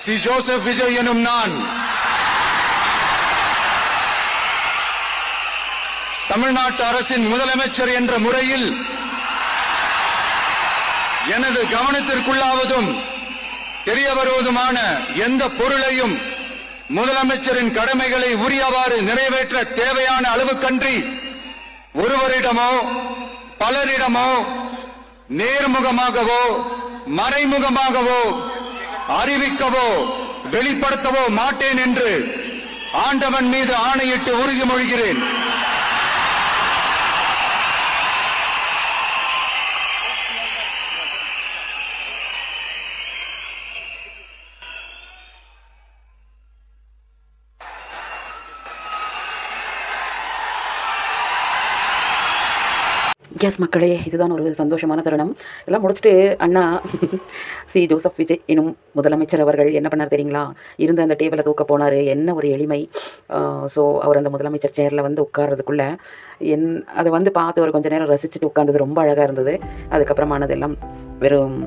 C Joseph Vijay எனும் நான் தமிழ்நாட்டு அரசின் முதலமைச்சர் என்ற முறையில் எனது கவனத்திற்குள்ளாவதும் தெரிய வருவதுமான எந்த பொருளையும் முதலமைச்சரின் கடமைகளை உரியவாறு நிறைவேற்ற தேவையான அளவுக்கன்றி ஒருவரிடமோ பலரிடமோ நேர்முகமாகவோ மறைமுகமாகவோ அறிவிக்கவோ வெளிப்படுத்தவோ மாட்டேன் என்று ஆண்டவன் மீது ஆணையிட்டு உறுதிமொழிகிறேன். எஸ் மக்களே, இதுதான் ஒரு சந்தோஷமான தருணம். எல்லாம் முடிச்சுட்டு அண்ணா சி ஜோசப் விஜய் எனும் முதலமைச்சர் அவர்கள் என்ன பண்ணார் தெரியுங்களா? இருந்த அந்த டேபிளை தூக்க போனார். என்ன ஒரு எளிமை! ஸோ அவர் அந்த முதலமைச்சர் சேரில் வந்து உட்கார்றதுக்குள்ளே அதை வந்து பார்த்து ஒரு கொஞ்சம் நேரம் ரசிச்சுட்டு உட்கார்ந்தது ரொம்ப அழகாக இருந்தது. அதுக்கப்புறமானதெல்லாம் வெறும்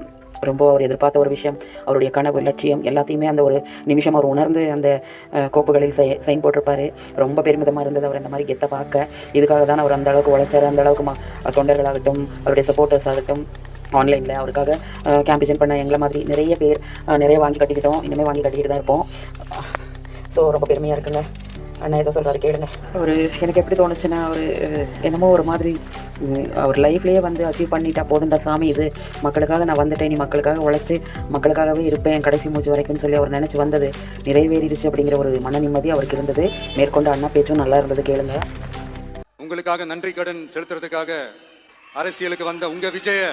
ரொம்ப அவர் எதிர்பார்த்த ஒரு விஷயம், அவருடைய கனவு லட்சியம் எல்லாத்தையுமே அந்த ஒரு நிமிஷம் அவர் உணர்ந்து அந்த கோப்புகளில் சைன் போட்டிருப்பார். ரொம்ப பெருமிதமாக இருந்தது அவர் அந்த மாதிரி கெத்த பார்க்க. இதுக்காக தான் அவர் அந்த அளவுக்கு உழைச்சார். அந்த அளவுக்கு தொண்டர்களாகட்டும், அவருடைய சப்போர்ட்டர்ஸ் ஆகட்டும், ஆன்லைனில் அவருக்காக கேம்பெயின் பண்ண எங்களை மாதிரி நிறைய பேர் நிறைய வாங்கி கட்டிக்கிட்டோம். இனிமேல் வாங்கி கட்டிக்கிட்டு தான் இருப்போம். ஸோ ரொம்ப பெருமையாக இருக்குங்க. அண்ணா எதை சொல்கிறாரு கேளுங்க. அவர் எனக்கு எப்படி தோணுச்சுன்னா, அவர் என்னமோ ஒரு மாதிரி அவர் லைஃப்லேயே வந்து அச்சீவ் பண்ணிட்டா போதுண்டா சாமி, இது மக்களுக்காக நான் வந்துட்டேன், நீ மக்களுக்காக உழைச்சி மக்களுக்காகவே இருப்பேன் கடைசி மூச்சு வரைக்கும்னு சொல்லி அவர் நினச்சி வந்தது நிறைவேறிடுச்சு அப்படிங்கிற ஒரு மன நிம்மதி அவருக்கு இருந்தது. மேற்கொண்டு அண்ணா பேச்சும் நல்லா இருந்தது, கேளுங்க. உங்களுக்காக நன்றி கடன் செலுத்துறதுக்காக அரசியலுக்கு வந்த உங்க விஜய,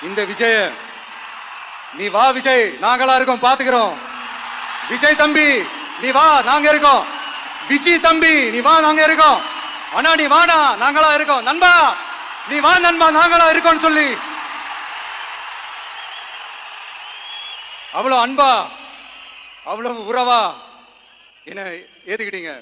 இந்த விஜய, நீ வா விஜய், நாங்களா இருக்கோம், பாத்துக்கிறோம். விஜய் தம்பி நீ வா, நாங்க இருக்கோம். விஜய் தம்பி நீ வா, நாங்க இருக்கோம். அண்ணா நீ வாடா, நாங்களா இருக்கோம். நண்பா நீ வா நண்பா, நாங்களா இருக்கோம்னு சொல்லி அவ்வளவு அன்பா, அவ்வளவு உறவா என்ன ஏத்துக்கிட்டீங்க.